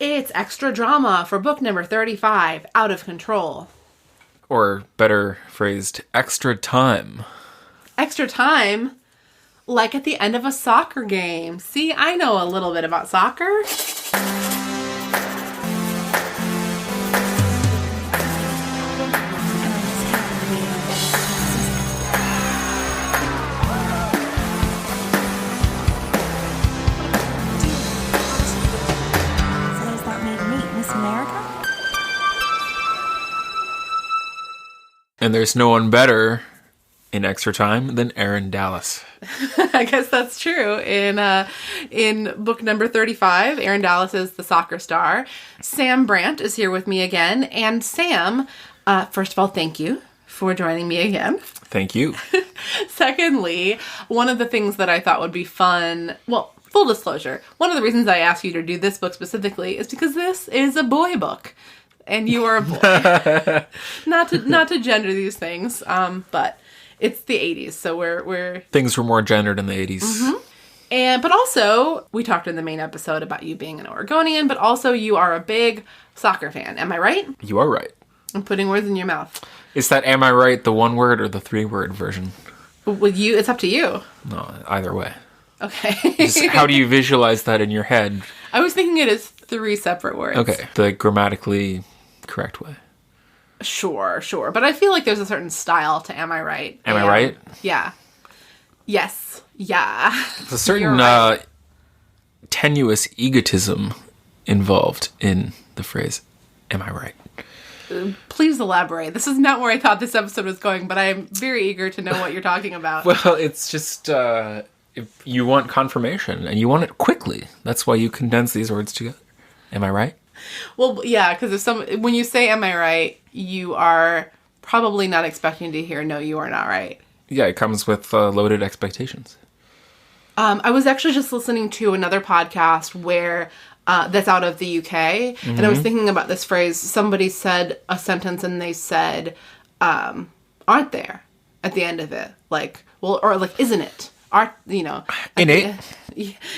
It's extra drama for book number 35, Out of Control. Or better phrased, extra time. Extra time? Like at the end of a soccer game. See, I know a little bit about soccer. And there's no one better in extra time than Aaron Dallas. I guess that's true. In book number 35, Aaron Dallas is the soccer star. Sam Brandt is here with me again. And Sam, first of all, thank you for joining me again. Thank you. Secondly, one of the things that I thought would be fun, well, full disclosure, one of the reasons I asked you to do this book specifically is because this is a boy book. And you are a boy. not to gender these things, but it's the 80s, so we're things were more gendered in the 80s. Mm-hmm. But also, we talked in the main episode about you being an Oregonian, but also you are a big soccer fan. Am I right? You are right. I'm putting words in your mouth. Is that am I right the one word or the 3-word version? With you, it's up to you. No, either way. Okay. Just how do you visualize that in your head? I was thinking it is 3 separate words. Okay, the grammatically correct way. Sure. But I feel like there's a certain style to Am I Right? Am I right? Yeah. Yes. Yeah. There's a certain right. tenuous egotism involved in the phrase, am I right? Please elaborate. This is not where I thought this episode was going, but I am very eager to know what you're talking about. Well, it's just, if you want confirmation, and you want it quickly. That's why you condense these words together. Am I right? Well, yeah, because when you say "Am I right," you are probably not expecting to hear "No, you are not right." Yeah, it comes with loaded expectations. I was actually just listening to another podcast where that's out of the UK, and I was thinking about this phrase. Somebody said a sentence, and they said, "Aren't there?" at the end of it, like, well, or like, "Isn't it?" Aren't innate?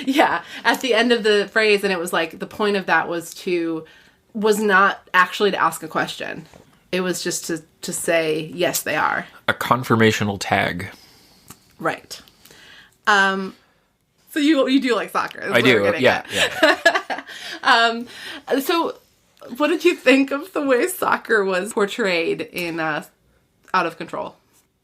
Yeah, at the end of the phrase, and it was like the point of that was not actually to ask a question. It was just to say yes, they are. A confirmational tag. Right. So you do like soccer? I do. Yeah. So, what did you think of the way soccer was portrayed in Out of Control?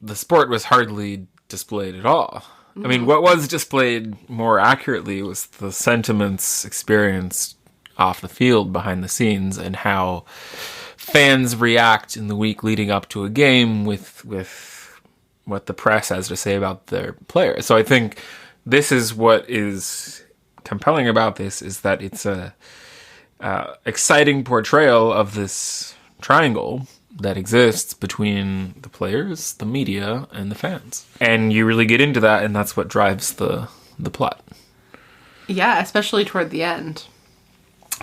The sport was hardly displayed at all. I mean, what was displayed more accurately was the sentiments experienced off the field behind the scenes and how fans react in the week leading up to a game with what the press has to say about their players. So I think this is what is compelling about this, is that it's a exciting portrayal of this triangle that exists between the players, the media, and the fans. And you really get into that, and that's what drives the plot. Yeah, especially toward the end.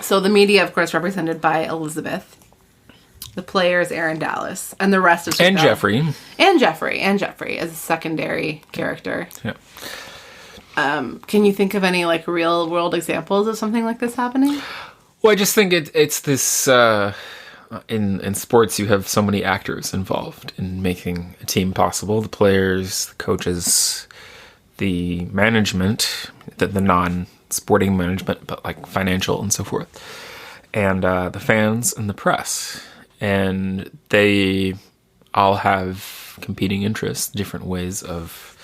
So the media, of course, represented by Elizabeth. The players, Aaron Dallas. And the rest is... And Jeffrey. And Jeffrey as a secondary character. Yeah. Can you think of any, like, real-world examples of something like this happening? Well, I just think it's this... In sports, you have so many actors involved in making a team possible. The players, the coaches, the management, the non-sporting management, but like financial and so forth. And the fans and the press. And they all have competing interests, different ways of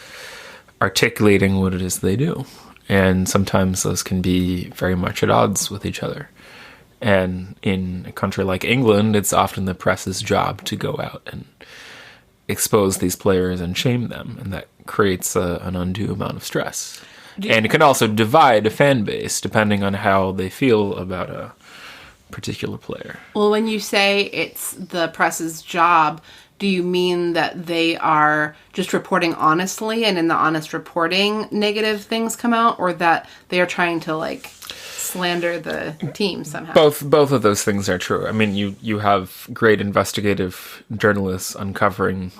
articulating what it is they do. And sometimes those can be very much at odds with each other. And in a country like England, it's often the press's job to go out and expose these players and shame them. And that creates an undue amount of stress. And it can also divide a fan base depending on how they feel about a particular player. Well, when you say it's the press's job, do you mean that they are just reporting honestly and in the honest reporting negative things come out, or that they are trying to, like, slander the team somehow? Both of those things are true. I mean, you have great investigative journalists uncovering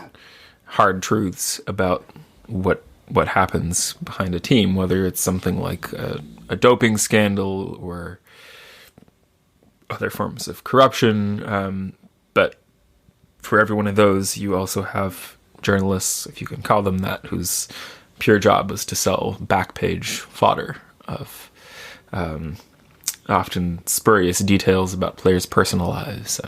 hard truths about what happens behind a team, whether it's something like a doping scandal or other forms of corruption. But for every one of those, you also have journalists, if you can call them that, whose pure job is to sell back page fodder of often spurious details about players' personal lives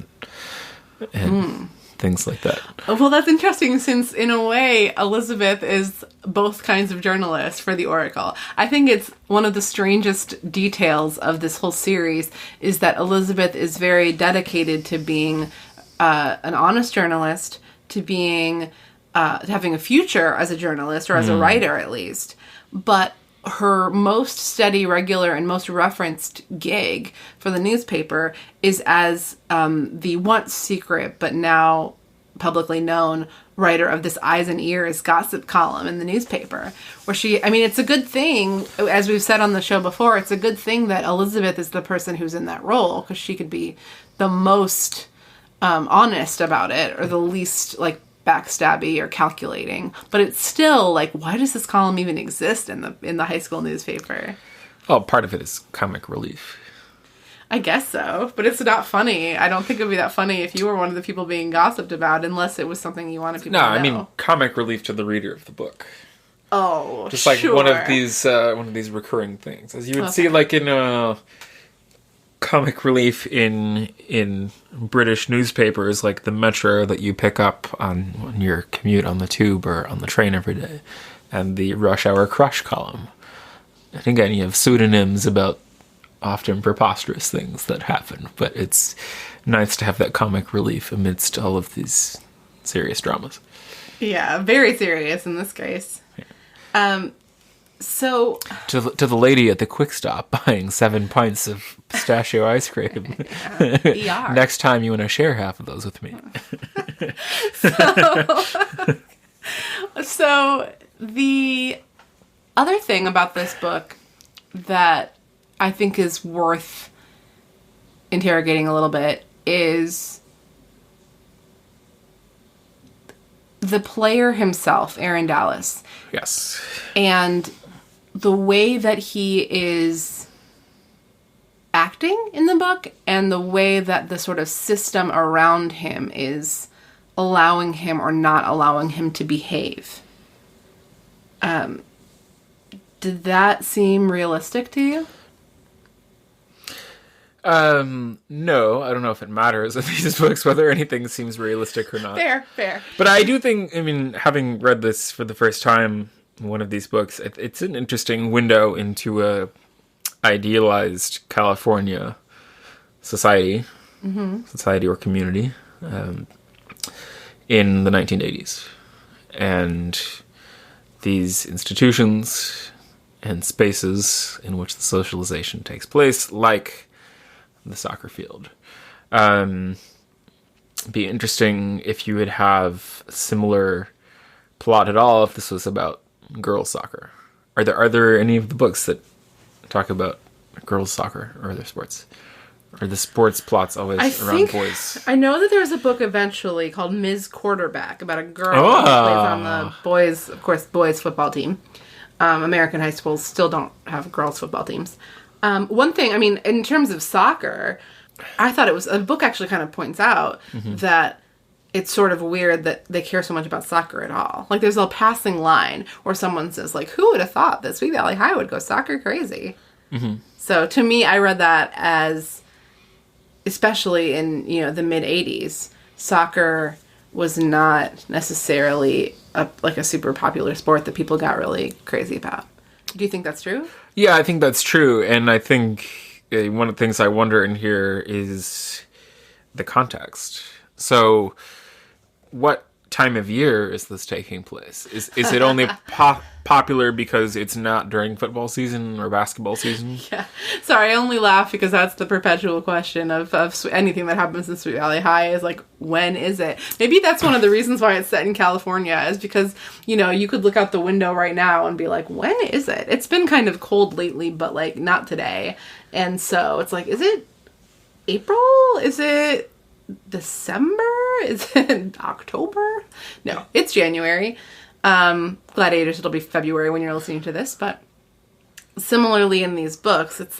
and things like that. Well, that's interesting since, in a way, Elizabeth is both kinds of journalists for the Oracle. I think it's one of the strangest details of this whole series is that Elizabeth is very dedicated to being an honest journalist, to being to having a future as a journalist, or as a writer at least. But her most steady, regular, and most referenced gig for the newspaper is as the once secret, but now publicly known writer of this Eyes and Ears gossip column in the newspaper, where it's a good thing, as we've said on the show before, it's a good thing that Elizabeth is the person who's in that role, because she could be the most honest about it, or the least, backstabby or calculating. But it's still why does this column even exist in the high school newspaper? Well, part of it is comic relief. I guess so, but it's not funny. I don't think it would be that funny if you were one of the people being gossiped about, unless it was something you wanted people to know. No, I mean comic relief to the reader of the book. Oh, just like sure. one of these recurring things, as you would see in comic relief in British newspapers, like the Metro that you pick up on your commute on the tube or on the train every day, and the Rush Hour Crush column. And again, you have pseudonyms about often preposterous things that happen, but it's nice to have that comic relief amidst all of these serious dramas. Yeah, very serious in this case. Yeah. So to the lady at the Quick Stop buying 7 pints of pistachio ice cream. Next time you want to share half of those with me. So the other thing about this book that I think is worth interrogating a little bit is the player himself, Aaron Dallas. Yes. And the way that he is acting in the book, and the way that the sort of system around him is allowing him or not allowing him to behave. Did that seem realistic to you? No, I don't know if it matters in these books whether anything seems realistic or not. Fair. But I do think, having read this for the first time, one of these books, it's an interesting window into a idealized California society, society or community, in the 1980s. And these institutions and spaces in which the socialization takes place, like the soccer field. Be interesting if you would have similar plot at all if this was about girls soccer. Are there any of the books that talk about girls soccer or other sports? Or the sports plots always around boys? I know that there's a book eventually called Ms. Quarterback about a girl who plays on the boys football team. American high schools still don't have girls football teams. One thing, in terms of soccer, I thought the book actually kind of points out that it's sort of weird that they care so much about soccer at all. There's a passing line where someone says, who would have thought that Sweet Valley High would go soccer crazy? Mm-hmm. So to me, I read that as, especially in, the mid-'80s, soccer was not necessarily a super popular sport that people got really crazy about. Do you think that's true? Yeah, I think that's true. And I think one of the things I wonder in here is the context. So what time of year is this taking place? Is it only popular because it's not during football season or basketball season? Yeah. Sorry, I only laugh because that's the perpetual question of anything that happens in Sweet Valley High is when is it? Maybe that's one of the reasons why it's set in California is because, you could look out the window right now and be when is it? It's been kind of cold lately, but not today. And so it's is it April? Is it December? Is it October? No, it's January. Gladiators, it'll be February when you're listening to this, but similarly in these books, it's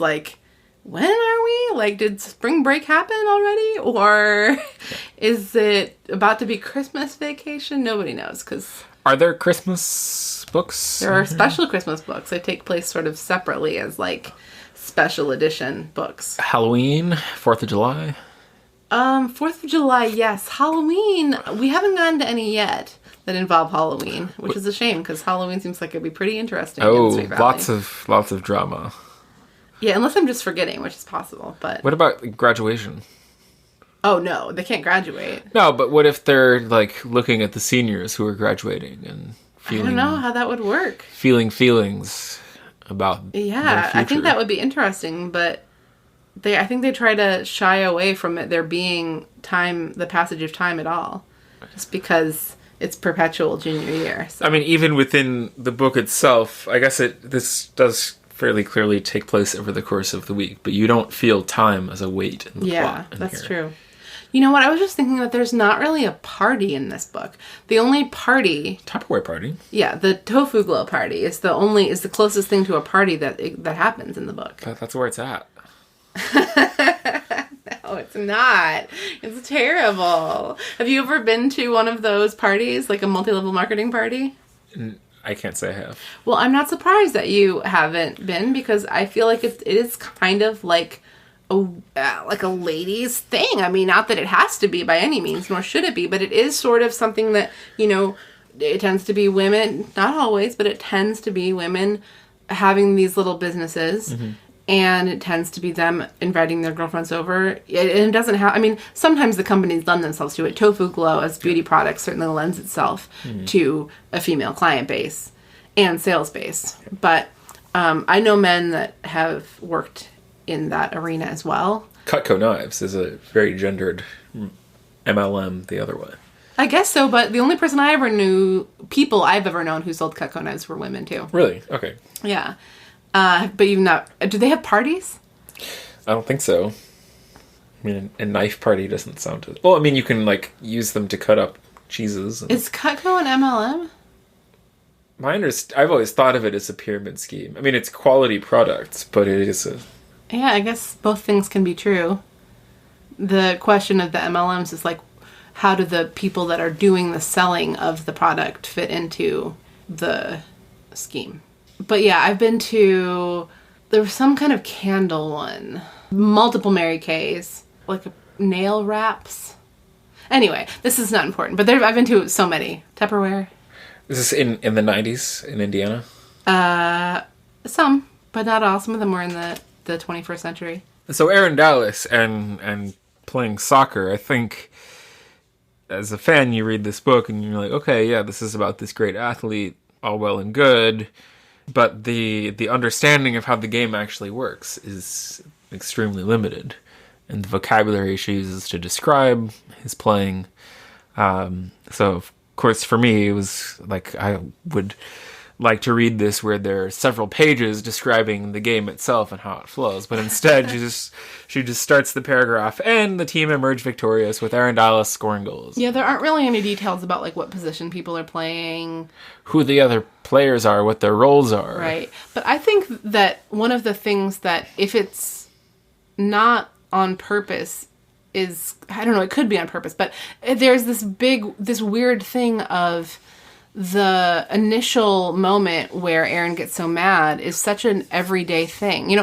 when are we? Like, did spring break happen already? Or is it about to be Christmas vacation? Nobody knows, because... Are there Christmas books? There are special Christmas books. They take place sort of separately as, like, special edition books. Halloween, 4th of July? 4th of July, yes. Halloween, we haven't gotten to any yet that involve Halloween, which is a shame, because Halloween seems like it'd be pretty interesting. Oh, in Sweet Valley. lots of drama. Yeah, unless I'm just forgetting, which is possible. But what about graduation? Oh no, they can't graduate. No, but what if they're like looking at the seniors who are graduating and feeling? I don't know how that would work. Feeling feelings about their future. I think that would be interesting, but I think they try to shy away from it there being the passage of time at all, just because it's perpetual junior year. So. I mean, even within the book itself, I guess this does fairly clearly take place over the course of the week, but you don't feel time as a weight in the plot. Yeah, that's true. You know what? I was just thinking that there's not really a party in this book. The only party... Tupperware party. Yeah, the tofu glow party is the closest thing to a party that happens in the book. That's where it's at. No, it's not. It's terrible. Have you ever been to one of those parties, like a multi-level marketing party? I can't say I have. Well, I'm not surprised that you haven't been, because I feel like it is kind of like a ladies' thing. I mean, not that it has to be by any means, nor should it be, but it is sort of something that, it tends to be women, not always, but it tends to be women having these little businesses. Mm-hmm. And it tends to be them inviting their girlfriends over. It doesn't have... I mean, sometimes the companies lend themselves to it. Tofu Glow as beauty products certainly lends itself to a female client base and sales base. But I know men that have worked in that arena as well. Cutco Knives is a very gendered MLM the other way. I guess so, but the only people I've ever known who sold Cutco Knives were women too. Really? Okay. Yeah. But you've not... Do they have parties? I don't think so. I mean, a knife party doesn't sound... Well, I mean, you can, use them to cut up cheeses. Is Cutco an MLM? I've always thought of it as a pyramid scheme. I mean, it's quality products, but it is a... Yeah, I guess both things can be true. The question of the MLMs is, how do the people that are doing the selling of the product fit into the scheme? But yeah, I've been to... There was some kind of candle one. Multiple Mary Kays. Nail wraps. Anyway, this is not important. But I've been to so many. Tupperware. Is this in the 90s in Indiana? Some, but not all. Some of them were in the 21st century. So Aaron Dallas and playing soccer, I think... As a fan, you read this book and you're like, okay, yeah, this is about this great athlete, all well and good... But the understanding of how the game actually works is extremely limited. And the vocabulary she uses to describe his playing. So, of course, for me, it was I would like to read this where there are several pages describing the game itself and how it flows. But instead, she just starts the paragraph, and the team emerged victorious with Aaron Dallas scoring goals. Yeah, there aren't really any details about what position people are playing, who the other players are, what their roles are. Right. But I think that one of the things that, if it's not on purpose, is, I don't know, it could be on purpose, but there's this weird thing of the initial moment where Aaron gets so mad is such an everyday thing.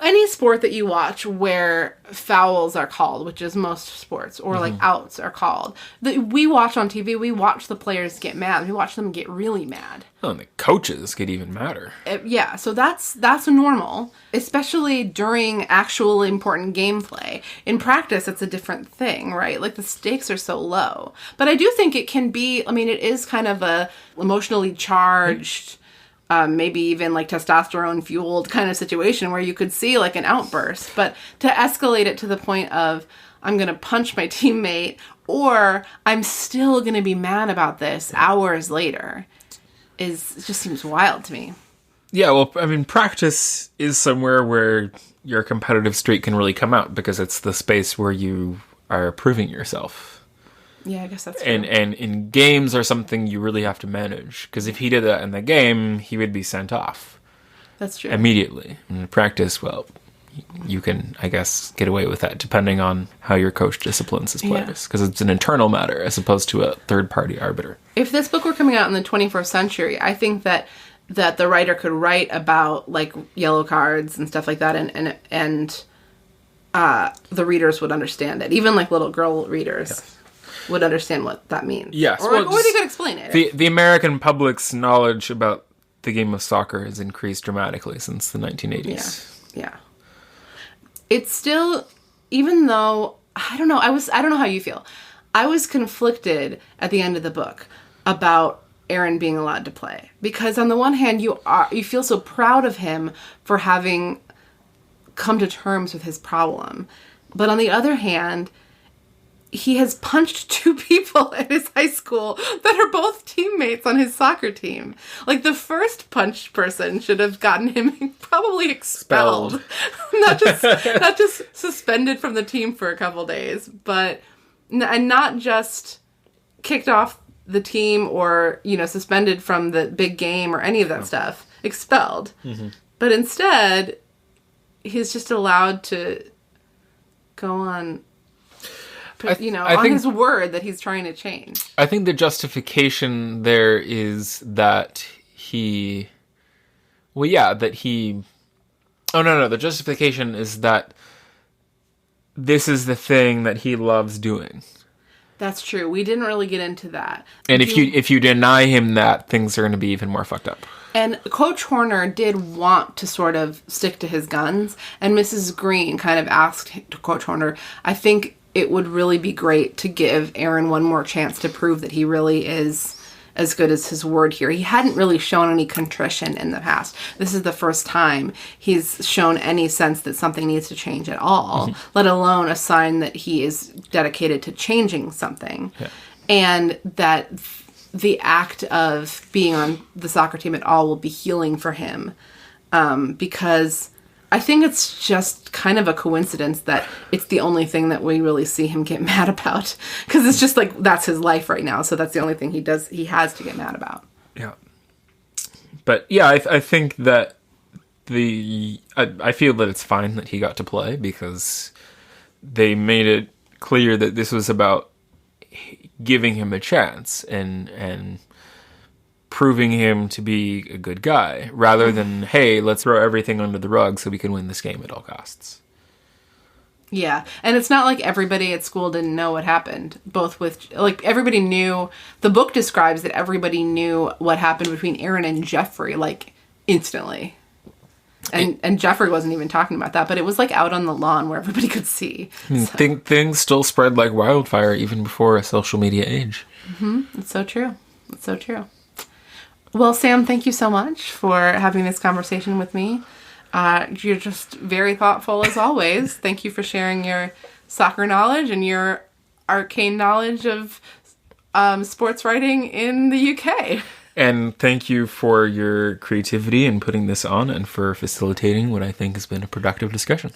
Any sport that you watch where fouls are called, which is most sports, or outs are called. We watch on TV, we watch the players get mad. We watch them get really mad. Oh, and the coaches get even madder. Yeah, so that's normal, especially during actual important gameplay. In practice, it's a different thing, right? The stakes are so low. But I do think it can be, it is kind of a emotionally charged, maybe even testosterone fueled kind of situation where you could see an outburst. But to escalate it to the point of, I'm going to punch my teammate, or I'm still going to be mad about this hours later, it just seems wild to me. Yeah, well, practice is somewhere where your competitive streak can really come out, because it's the space where you are proving yourself. Yeah, I guess that's true. And in games are something you really have to manage, because if he did that in the game, he would be sent off. That's true. Immediately. In practice, well, you can, I guess, get away with that depending on how your coach disciplines his players. Because it's an internal matter as opposed to a third-party arbiter. If this book were coming out in the 21st century, I think that the writer could write about, like, yellow cards and stuff like that, and the readers would understand it. Even, like, little girl readers would understand what that means. Yes. Or they could explain it. The American public's knowledge about the game of soccer has increased dramatically since the 1980s. Yeah. It's still, even though, I don't know how you feel. I was conflicted at the end of the book about Aaron being allowed to play. Because on the one hand, you feel so proud of him for having come to terms with his problem. But on the other hand, he has punched 2 people at his high school that are both teammates on his soccer team. Like, the first punched person should have gotten him probably expelled. not just suspended from the team for a couple days, and not just kicked off the team or, suspended from the big game or any of that stuff. Expelled. Mm-hmm. But instead, he's just allowed to go on... I think, his word that he's trying to change. I think the justification there is that he... Well, yeah, that he... Oh, no. The justification is that this is the thing that he loves doing. That's true. We didn't really get into that. And if you deny him that, things are going to be even more fucked up. And Coach Horner did want to sort of stick to his guns. And Mrs. Green kind of asked Coach Horner, I think it would really be great to give Aaron one more chance to prove that he really is as good as his word here. He hadn't really shown any contrition in the past. This is the first time he's shown any sense that something needs to change at all, let alone a sign that he is dedicated to changing something. Yeah. And that the act of being on the soccer team at all will be healing for him. Because I think it's just kind of a coincidence that it's the only thing that we really see him get mad about. Because it's just like, that's his life right now. So that's the only thing he has to get mad about. Yeah. But yeah, I think that I feel that it's fine that he got to play because they made it clear that this was about giving him a chance and proving him to be a good guy, rather than, hey, let's throw everything under the rug so we can win this game at all costs. Yeah, and it's not like everybody at school didn't know what happened. Both with, like, everybody knew, the book describes that everybody knew what happened between Aaron and Jeffrey, like, instantly. And Jeffrey wasn't even talking about that, but it was, like, out on the lawn where everybody could see. So. Things still spread like wildfire even before a social media age. Mm-hmm. It's so true. It's so true. Well, Sam, thank you so much for having this conversation with me. You're just very thoughtful as always. Thank you for sharing your soccer knowledge and your arcane knowledge of sports writing in the UK. And thank you for your creativity in putting this on and for facilitating what I think has been a productive discussion.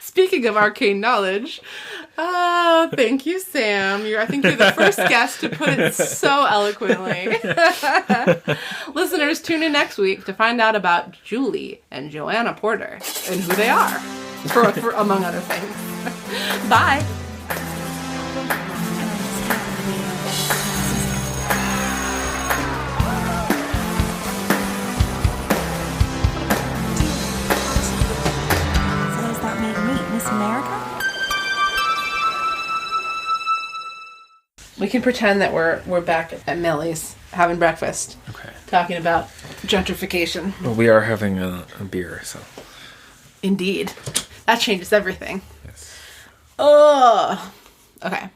Speaking of arcane knowledge, thank you, Sam. I think you're the first guest to put it so eloquently. Listeners, tune in next week to find out about Julie and Joanna Porter and who they are, for among other things. Bye. We can pretend that we're back at Millie's having breakfast. Okay. Talking about gentrification. Well, we are having a beer, so. Indeed. That changes everything. Yes. Oh. Okay.